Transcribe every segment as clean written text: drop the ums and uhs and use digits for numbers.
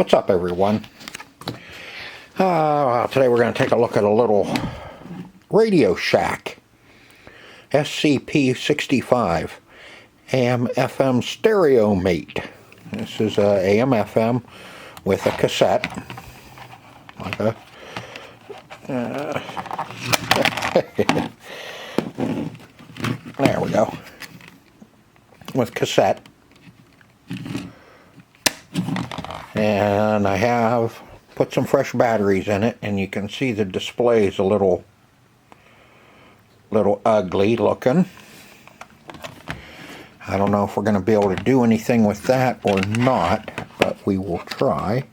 What's up, everyone? Today we're going to take a look at a little RadioShack SCP-65 AM/FM stereo mate. This is AM/FM with a cassette. Okay. There we go. With cassette. And I have put some fresh batteries in it, and you can see the display is a little ugly looking. I don't know if we're going to be able to do anything with that or not, but we will try.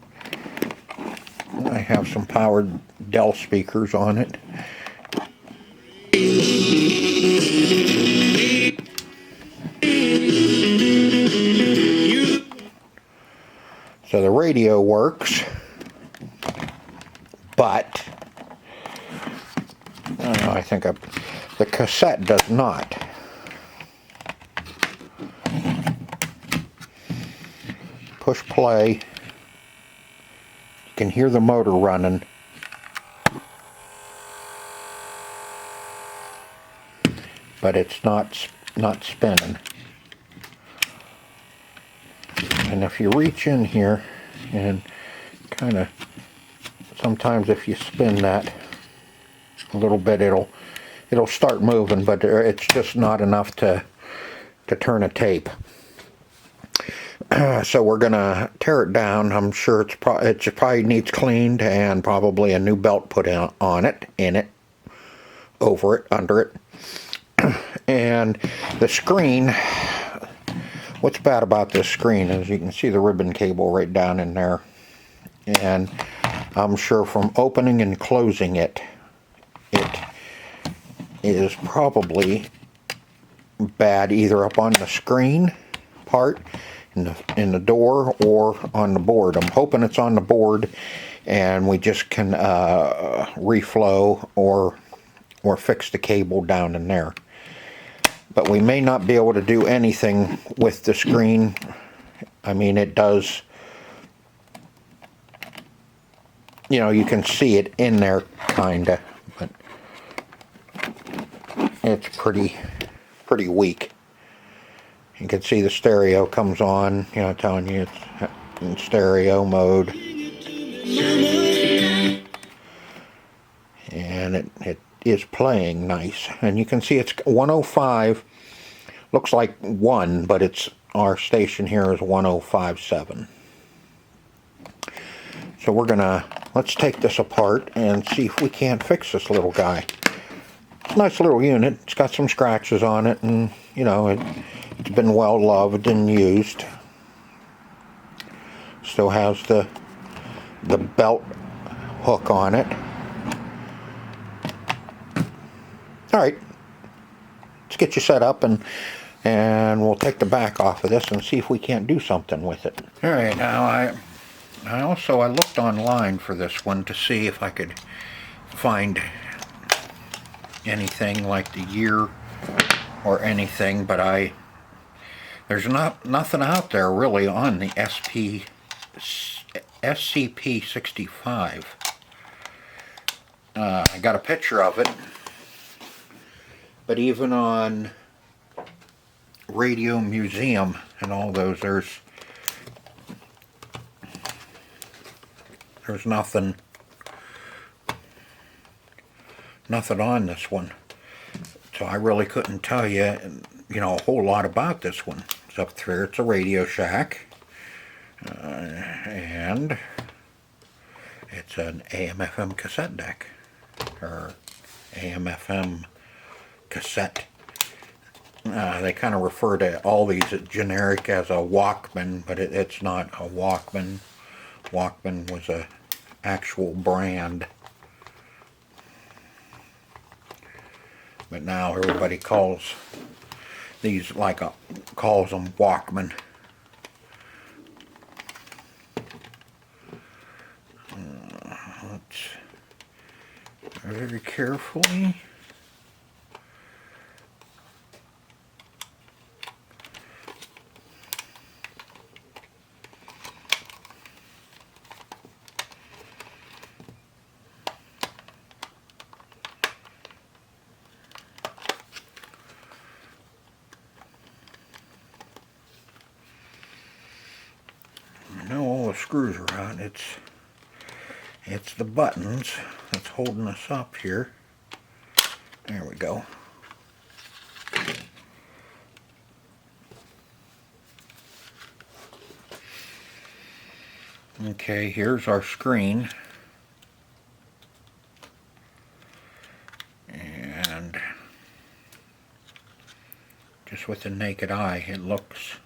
I have some powered Dell speakers on it. So the radio works, but I think the cassette does not. Push play. You can hear the motor running. But it's not spinning. And if you reach in here and kind of, sometimes if you spin that a little bit, it'll start moving, but it's just not enough to turn a tape. So we're gonna tear it down. I'm sure it probably needs cleaned and probably a new belt put on it, in it, over it, under it. And the screen, what's bad about this screen is you can see the ribbon cable right down in there. And I'm sure from opening and closing it, it is probably bad either up on the screen part, in the door, or on the board. I'm hoping it's on the board and we just can reflow or fix the cable down in there. But we may not be able to do anything with the screen. I mean, it does, you know, you can see it in there kinda, but it's pretty weak. You can see the stereo comes on, you know, telling you it's in stereo mode. And it is playing nice. And you can see it's 105, looks like 1, but it's, our station here is 105.7. So we're gonna, let's take this apart and see if we can't fix this little guy. It's a nice little unit. It's got some scratches on it, and you know, it's been well loved and used. Still has the belt hook on it. Alright, let's get you set up, and we'll take the back off of this and see if we can't do something with it. Alright, now I looked online for this one to see if I could find anything like the year or anything, but there's nothing out there really on the SCP-65. I got a picture of it, but even on Radio Museum and all those, there's nothing on this one. So I really couldn't tell you, you know, a whole lot about this one. It's up there. It's a RadioShack, and it's an AM/FM cassette deck, or AM/FM cassette. They kind of refer to all these generic as a Walkman, but it's not a Walkman. Walkman was a actual brand. But now everybody calls these calls them Walkman. Let's very carefully. the screws are out. It's the buttons that's holding us up here. There we go. Okay, here's our screen. And just with the naked eye, it looks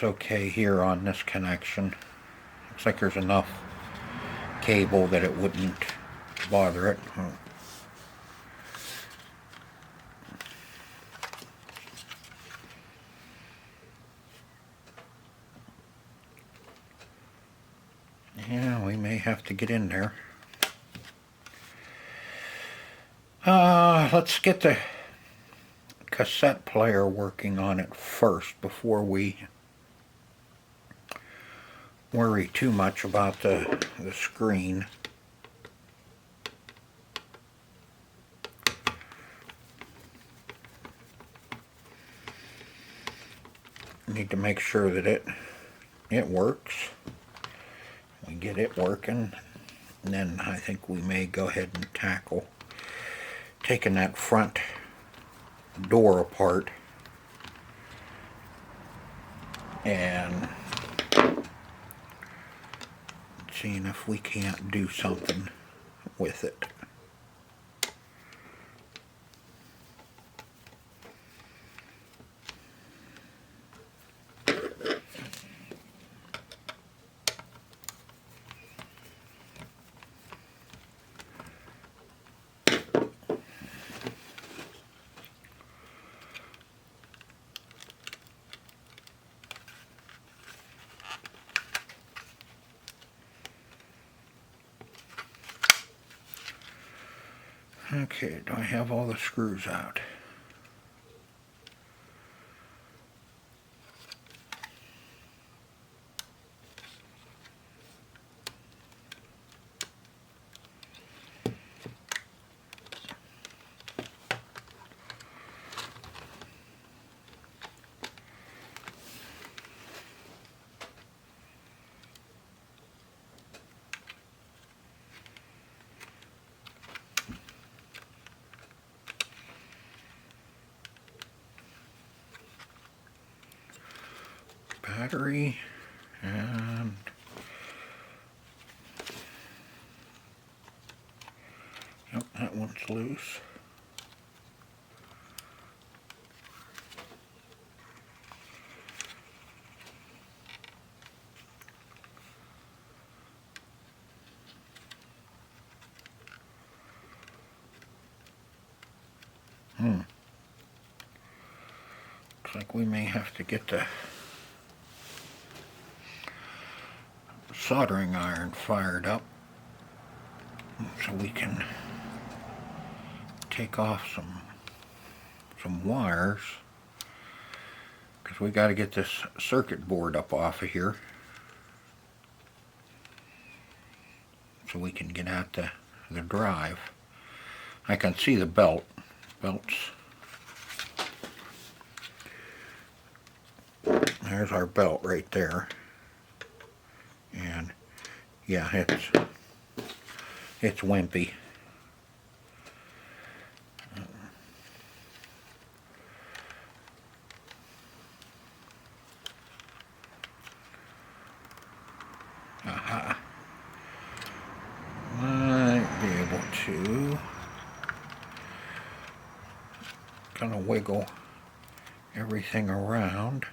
okay here on this connection. Looks like there's enough cable that it wouldn't bother it. Yeah, we may have to get in there. Let's get the cassette player working on it first before we worry too much about the screen. Need to make sure that it works. We get it working, and then I think we may go ahead and tackle taking that front door apart and seeing if we can't do something with it. Okay, do I have all the screws out? Battery, and yep, that one's loose. Looks like we may have to get the soldering iron fired up so we can take off some wires, because we got to get this circuit board up off of here so we can get at the drive. I can see the belts. There's our belt right there. And yeah, it's wimpy. Aha. Might be able to kind of wiggle everything around.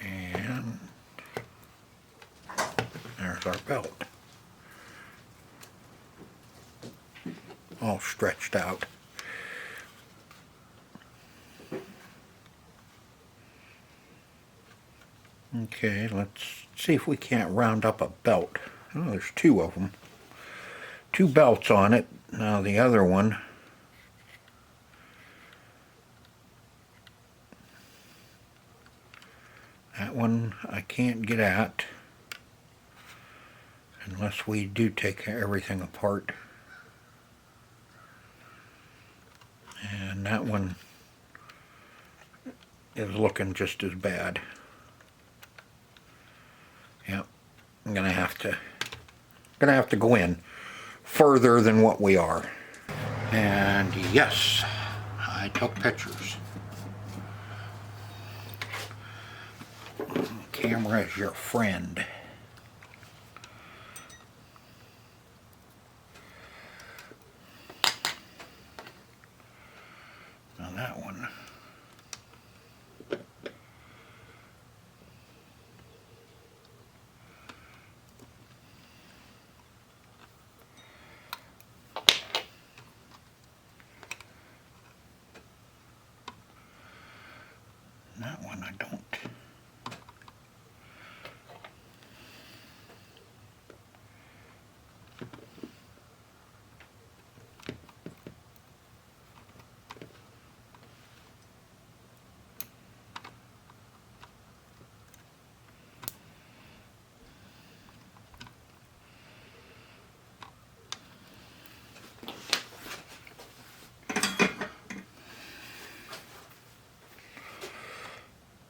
And there's our belt, all stretched out. Okay, let's see if we can't round up a belt. Oh, there's two of them. Two belts on it. Now the other one, that one I can't get at unless we do take everything apart. And that one is looking just as bad. Yep, I'm gonna have to go in further than what we are. And yes, I took pictures. Camera is your friend. Now that one. That one I don't.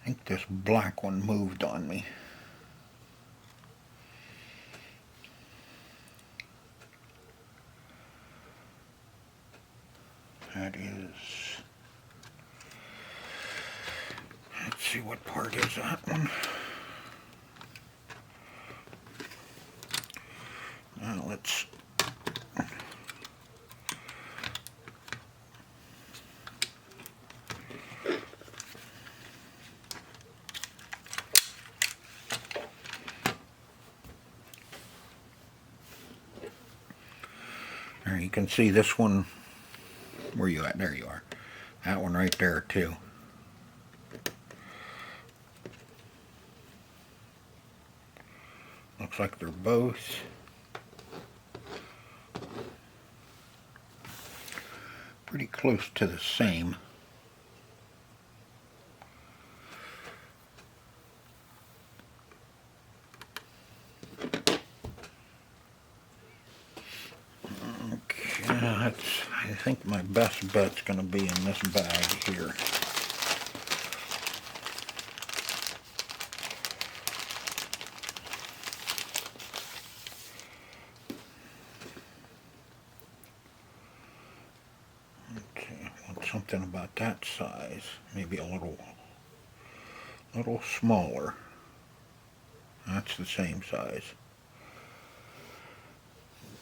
I think this black one moved on me. That is, let's see, what part is that one? Now let's, there you can see this one. Where you at? There you are. That one right there too. Looks like they're both pretty close to the same. Okay, I think my best bet's going to be in this bag here. Okay, I want something about that size, maybe a little smaller. That's the same size.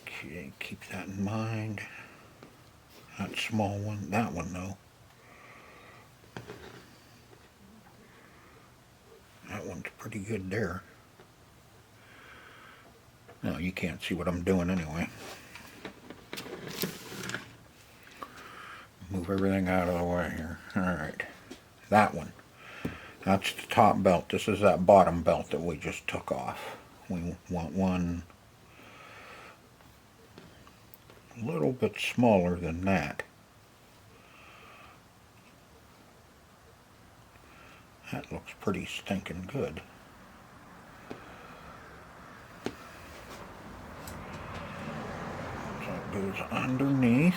Okay, keep that in mind. That small one, that one though. That one's pretty good there. No, you can't see what I'm doing anyway. Move everything out of the way here. Alright. That one. That's the top belt. This is that bottom belt that we just took off. We want one a little bit smaller than that. That looks pretty stinking good. So it goes underneath.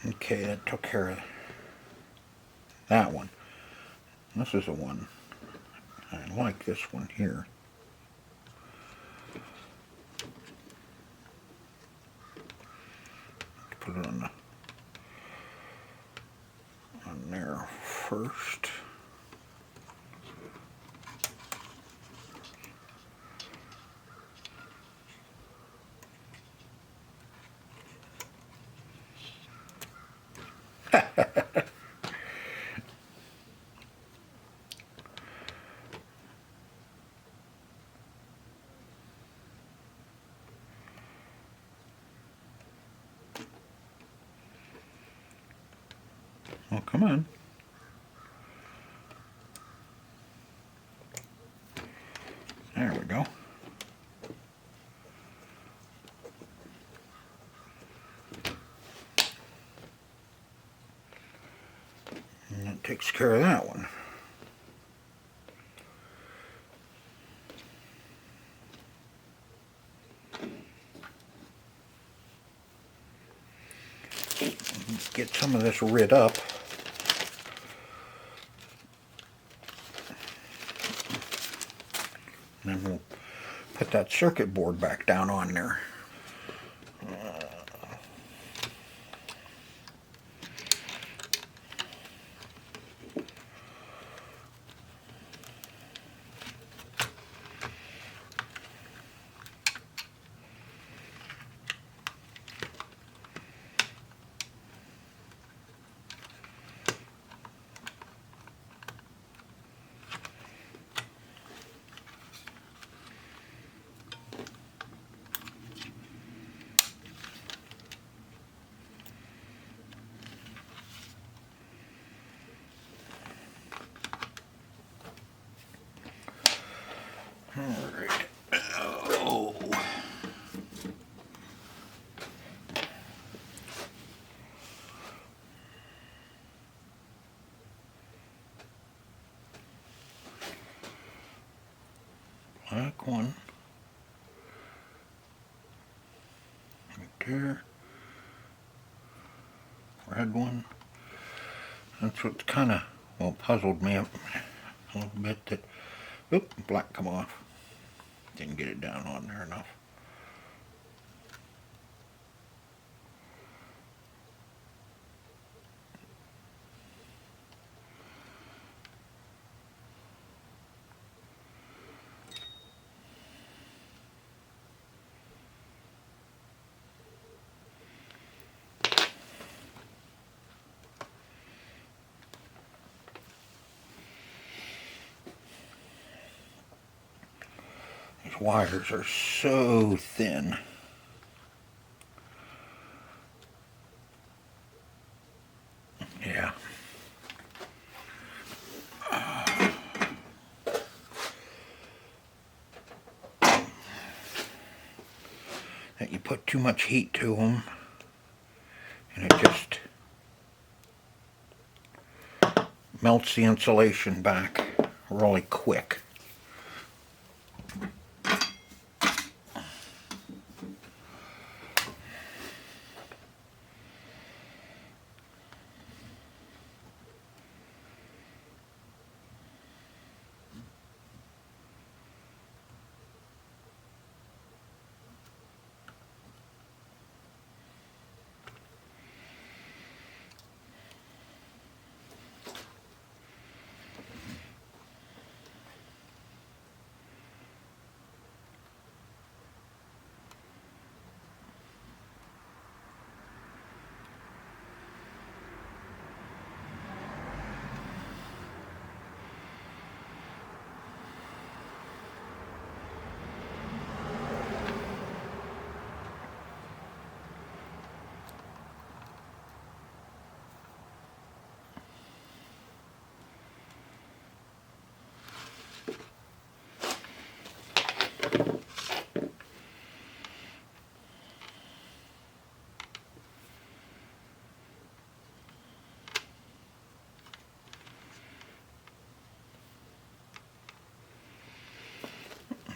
Okay, that took care of that one. This is the one. I like this one here. Put it on there first. Oh, come on. There we go. And that takes care of that one. Get some of this rid up. And then we'll put that circuit board back down on there. Alright. Oh. Black one. Right there. Red one. That's what kind of, well, puzzled me up a little bit that, oop, black come off. Didn't get it down on there enough. These wires are so thin. Yeah. That you put too much heat to them, and it just melts the insulation back really quick.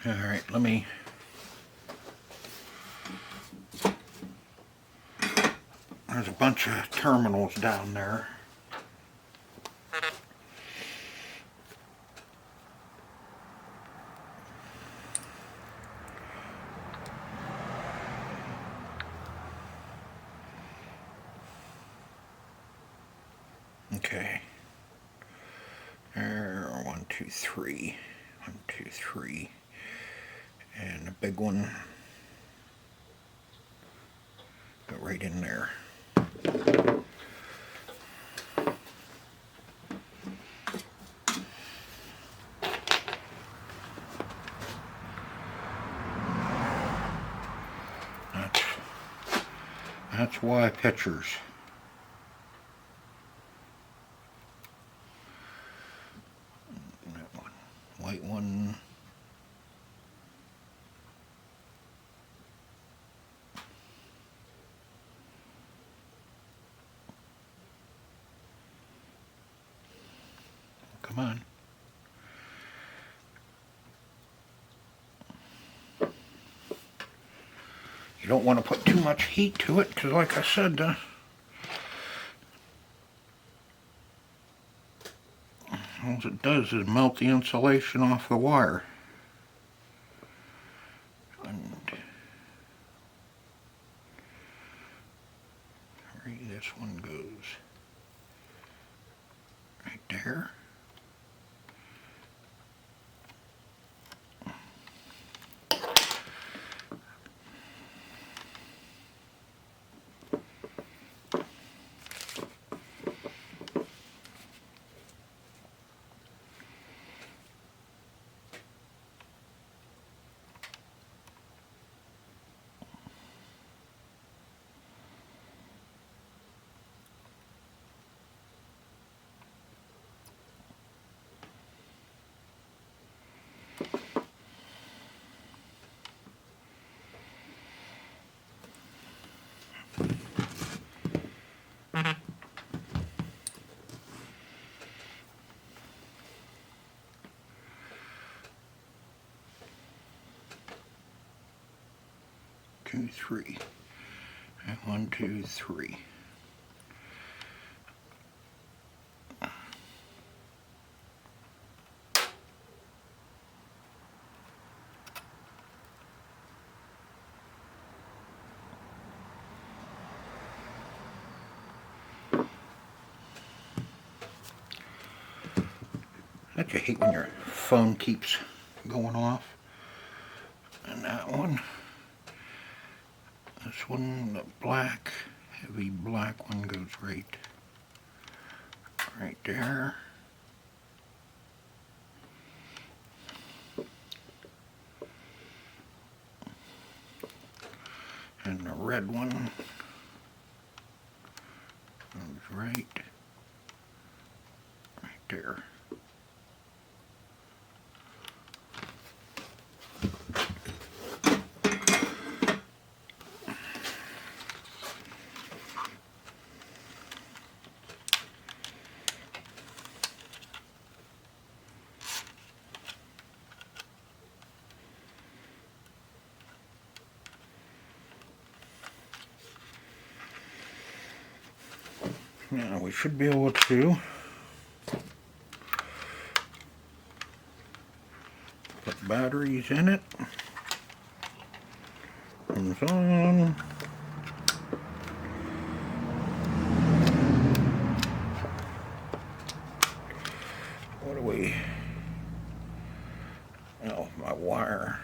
Alright, let me there's a bunch of terminals down there. Okay. There, 1, 2, 3. 1, 2, 3. And the big one. Go right in there. That's why pictures. one. Come on. You don't want to put too much heat to it, because like I said, all it does is melt the insulation off the wire. And where this one goes, right there. Two, three, and 1, 2, 3. Don't you hate when your phone keeps going off? And that one. This one, the black, heavy black one goes right there. And the red one goes right there. Now we should be able to put batteries in it. Comes on. What do we? Oh, my wire.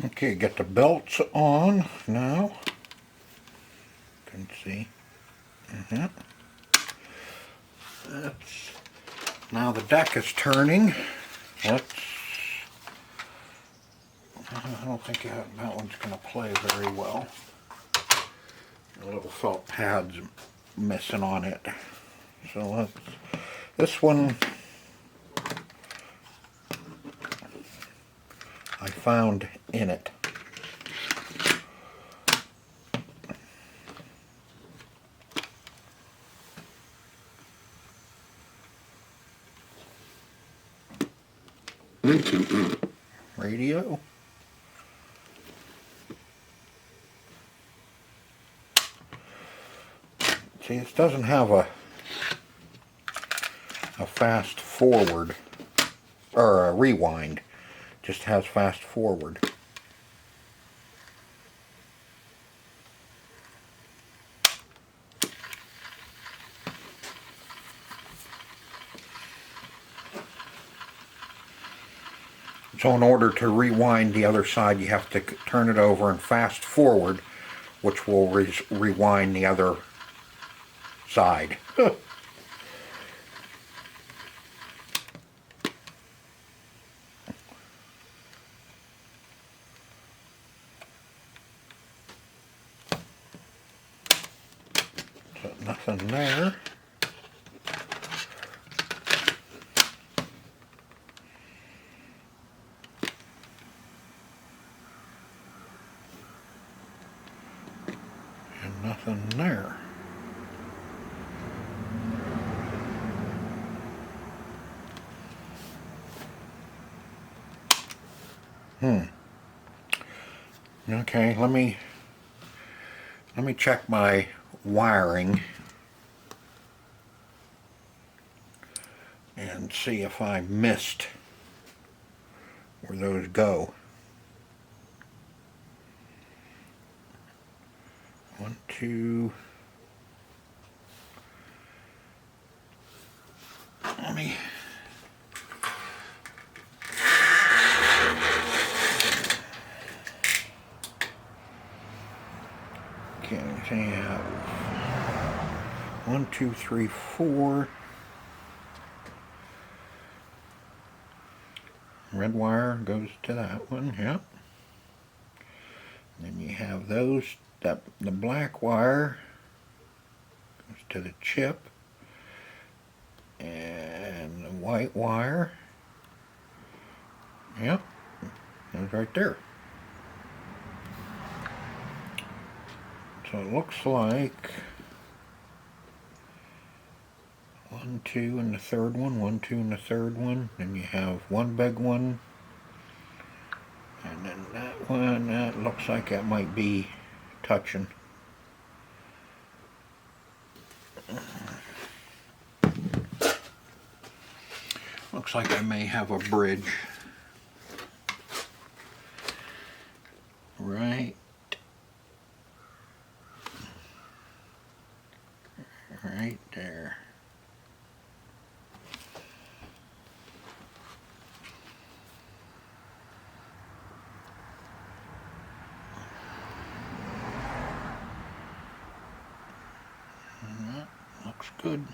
Okay, get the belts on now. You can see. That's, now the deck is turning. I don't think that one's going to play very well. The little felt pad's missing on it. So this one I found in it. Radio. See, this doesn't have a fast forward or a rewind. Just has fast forward. So in order to rewind the other side, you have to turn it over and fast forward, which will rewind the other side. So nothing there. And nothing there. Okay, let me check my wiring and see if I missed where those go. 1, 2. Let me. Okay, so you have 1, 2, 3, 4. Red wire goes to that one, yep. Then you have those, the black wire goes to the chip, and the white wire, yep, goes right there. So it looks like 1, 2, and the third one, 1, 2, and the third one. Then you have one big one, and then that one. That looks like that might be touching. Looks like I may have a bridge right there. That looks good.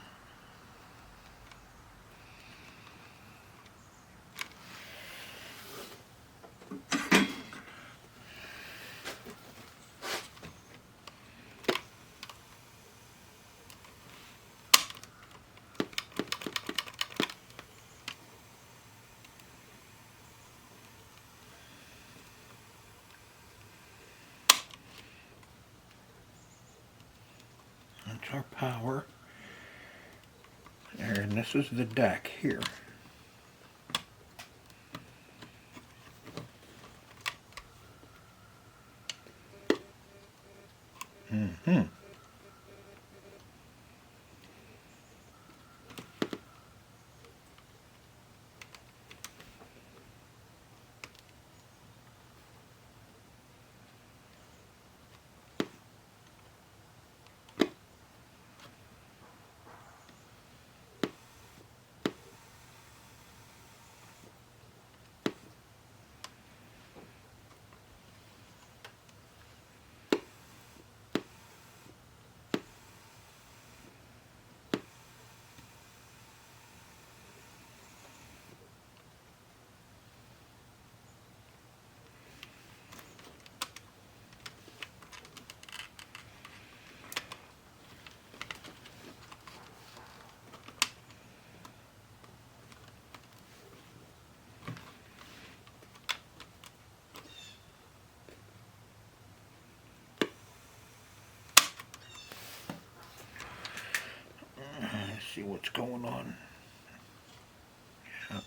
That's our power. There, and this is the deck here. Let's see what's going on. Yep.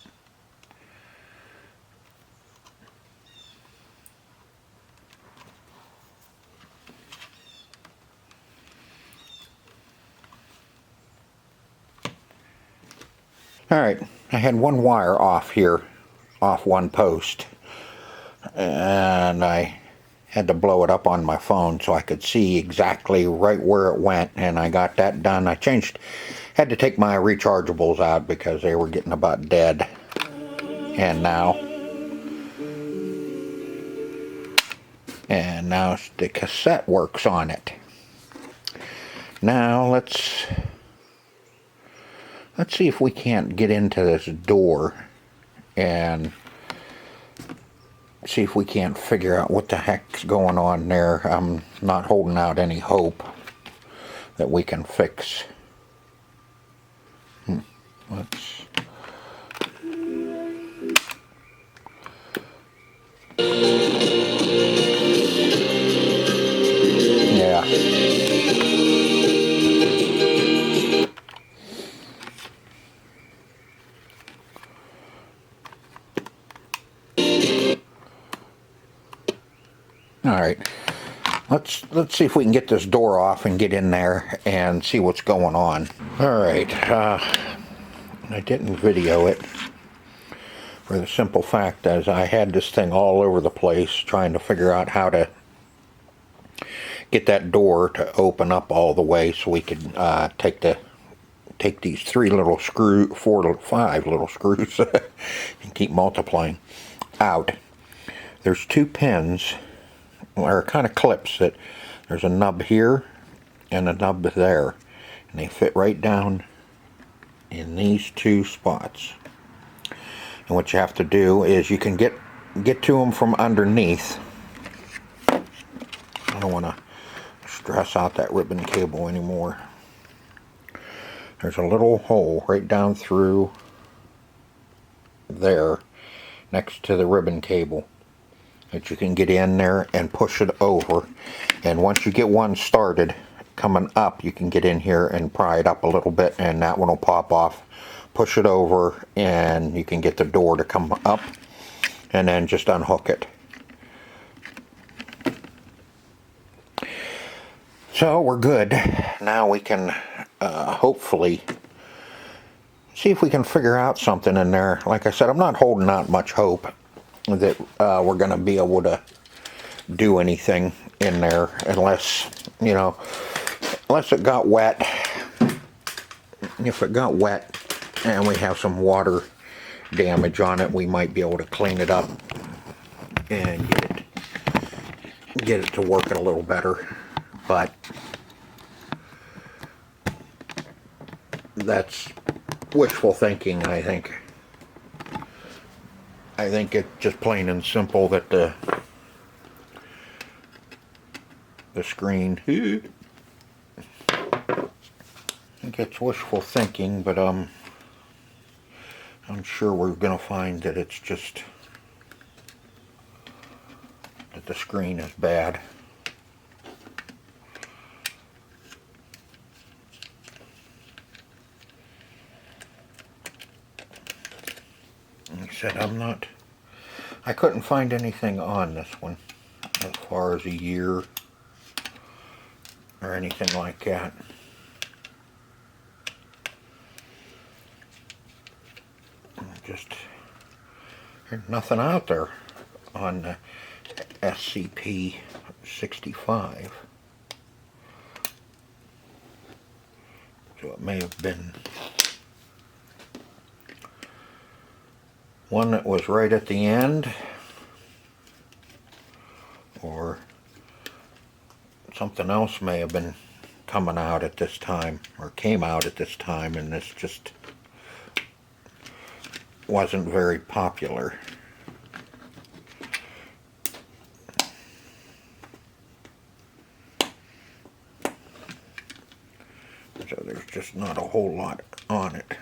Alright, I had one wire off here, off one post, and I had to blow it up on my phone so I could see exactly right where it went, and I got that done. I had to take my rechargeables out because they were getting about dead. And now the cassette works on it. Now let's see if we can't get into this door and see if we can't figure out what the heck's going on there. I'm not holding out any hope that we can fix. Let's... Yeah. Alright, let's see if we can get this door off and get in there and see what's going on. Alright, I didn't video it for the simple fact as I had this thing all over the place trying to figure out how to get that door to open up all the way so we could take these 5 little screws and keep multiplying out. There's 2 pins, or kind of clips, that there's a nub here and a nub there, and they fit right down in these 2 spots. And what you have to do is you can get to them from underneath. I don't want to stress out that ribbon cable anymore. There's a little hole right down through there next to the ribbon cable that you can get in there and push it over, and once you get one started coming up, you can get in here and pry it up a little bit, and that one will pop off. Push it over and you can get the door to come up, and then just unhook it. So we're good. Now we can hopefully see if we can figure out something in there. Like I said, I'm not holding out much hope that we're going to be able to do anything in there unless, you know, unless it got wet. If it got wet and we have some water damage on it, we might be able to clean it up and get it to work a little better. But that's wishful thinking, I think. I think it's just plain and simple that the screen, I think it's wishful thinking, but I'm sure we're going to find that it's just that the screen is bad. Like I said, I couldn't find anything on this one as far as a year or anything like that. Just, there's nothing out there on the SCP-65. So it may have been one that was right at the end, or something else may have been coming out at this time, or came out at this time, and this just wasn't very popular. So there's just not a whole lot on it.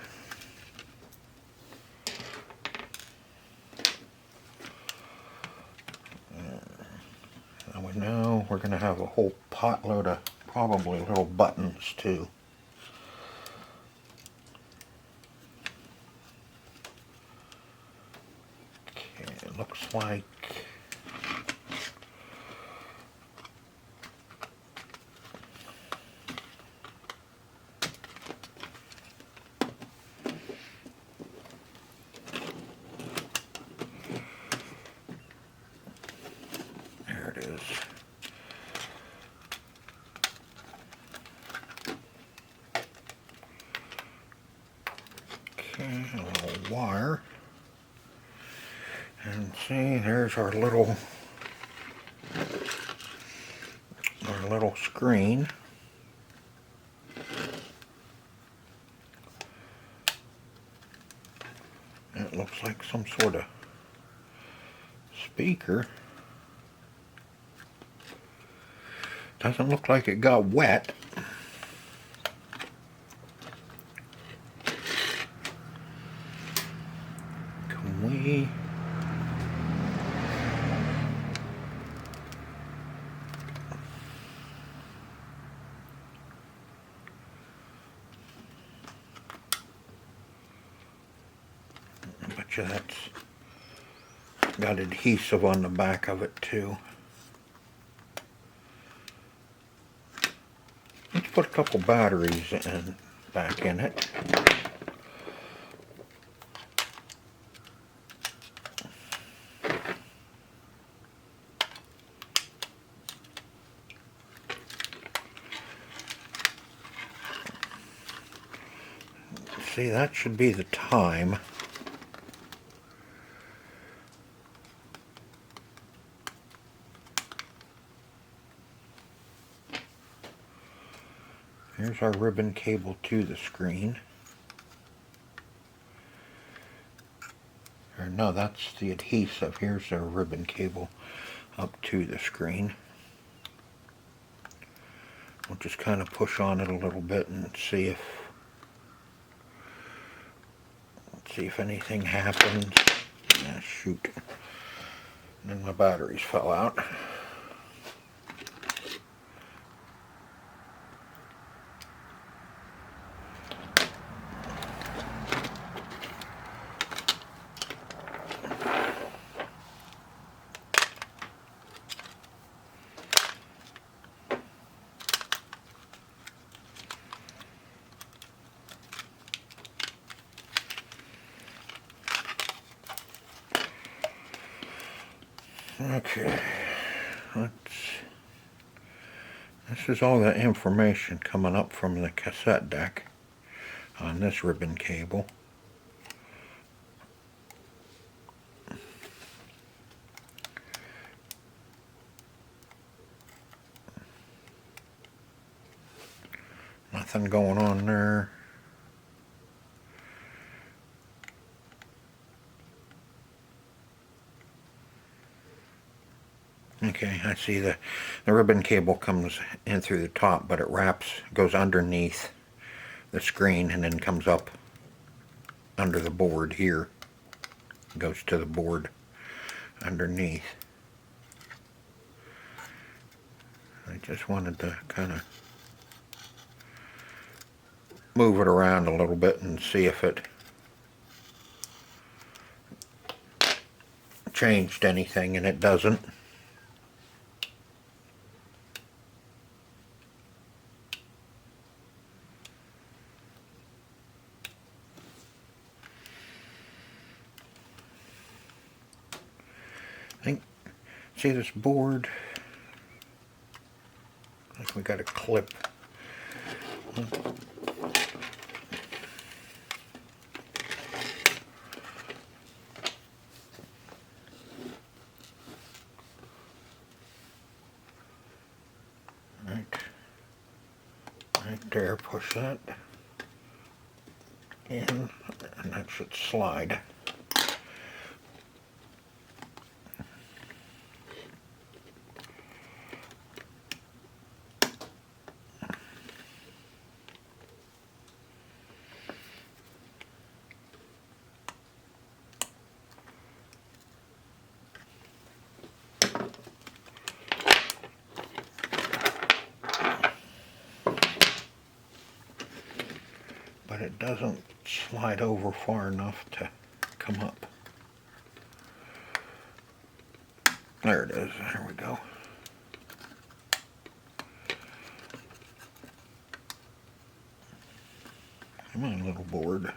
Now we're going to have a whole potload of probably little buttons too. Okay, it looks like Okay, a little wire. And see, there's our little screen. It looks like some sort of speaker. Doesn't look like it got wet. Can we... I bet you that's got adhesive on the back of it too. Let's put a couple batteries back in it. See, that should be the time. Here's our ribbon cable to the screen. Or no, that's the adhesive. Here's our ribbon cable up to the screen. We'll just kind of push on it a little bit and see if anything happens. Ah, shoot. And then my batteries fell out. Okay, this is all the information coming up from the cassette deck on this ribbon cable. Nothing going on there. Okay, I see the ribbon cable comes in through the top, but it goes underneath the screen and then comes up under the board here. Goes to the board underneath. I just wanted to kind of move it around a little bit and see if it changed anything, and it doesn't. See this board? I think we got a clip. Right there, push that in, and that should slide. But it doesn't slide over far enough to come up. There it is. There we go. Come on, little board.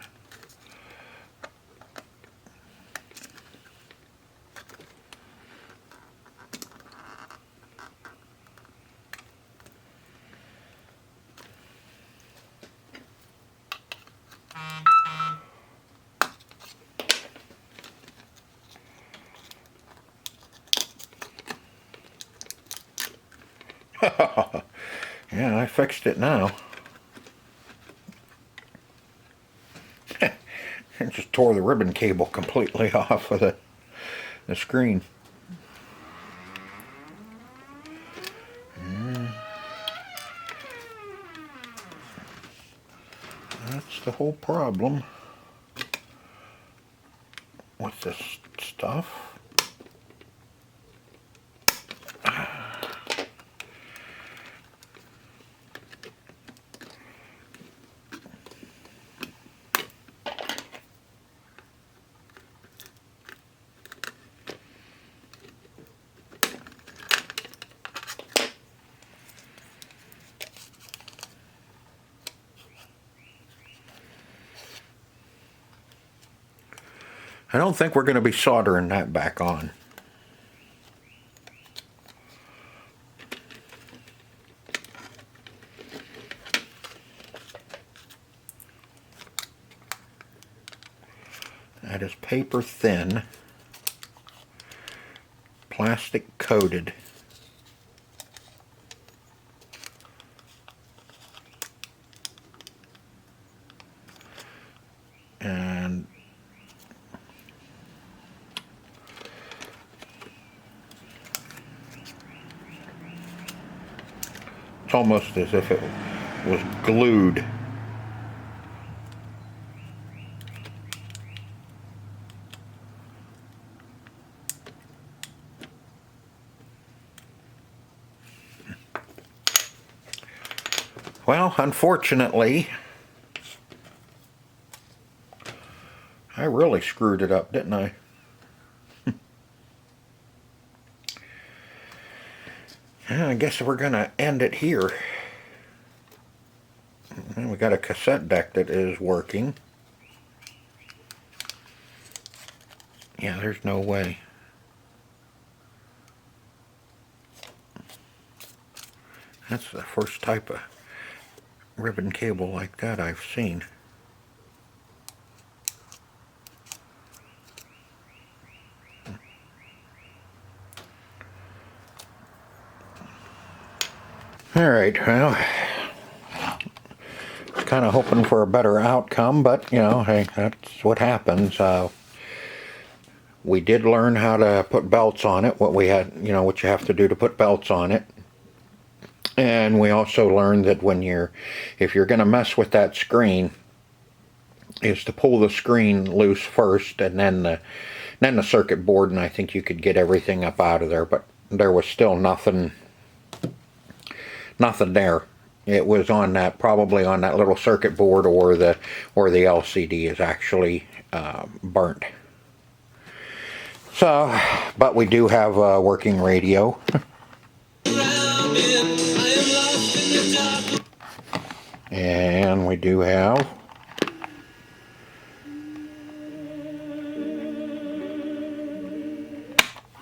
Yeah, I fixed it now. It just tore the ribbon cable completely off of the screen. That's the whole problem with this stuff. I don't think we're going to be soldering that back on. That is paper thin, plastic coated. And it's almost as if it was glued. Well, unfortunately, I really screwed it up, didn't I? Yeah, I guess we're going to end it here. We got a cassette deck that is working. Yeah, there's no way. That's the first type of ribbon cable like that I've seen. Alright, well, kind of hoping for a better outcome, but, you know, hey, that's what happens. We did learn how to put belts on it, what we had, you know, what you have to do to put belts on it. And we also learned that if you're going to mess with that screen, is to pull the screen loose first, and then the circuit board, and I think you could get everything up out of there, but there was still nothing there. It was on that, probably on that little circuit board, or the LCD is actually burnt. So, but we do have a working radio. And we do have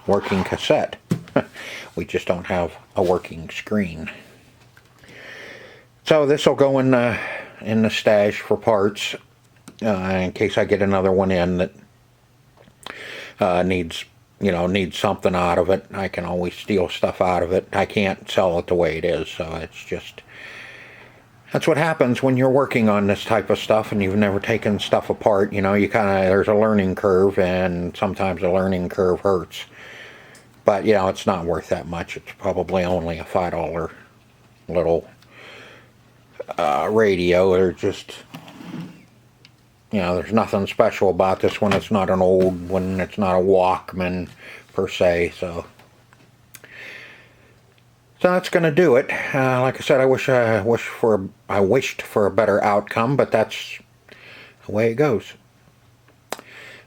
working cassette. We just don't have a working screen. So this will go in the stash for parts, in case I get another one in that needs something out of it. I can always steal stuff out of it. I can't sell it the way it is, so it's just, that's what happens when you're working on this type of stuff and you've never taken stuff apart. You know, there's a learning curve, and sometimes the learning curve hurts. But, you know, it's not worth that much. It's probably only a $5 little radio. Or just, you know, there's nothing special about this one. It's not an old one. It's not a Walkman per se. So that's going to do it. Like I said, I wished for a better outcome, but that's the way it goes.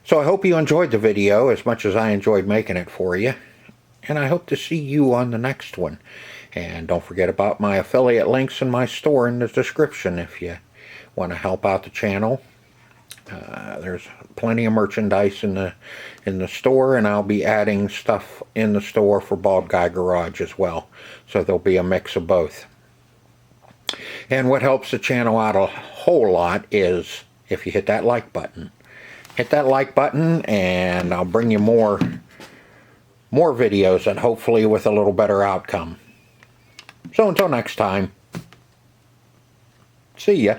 So I hope you enjoyed the video as much as I enjoyed making it for you. And I hope to see you on the next one. And don't forget about my affiliate links in my store in the description if you want to help out the channel. There's plenty of merchandise in the store, and I'll be adding stuff in the store for Bald Guy Garage as well. So there'll be a mix of both. And what helps the channel out a whole lot is if you hit that like button. Hit that like button, and I'll bring you more videos, and hopefully with a little better outcome. So until next time, see ya.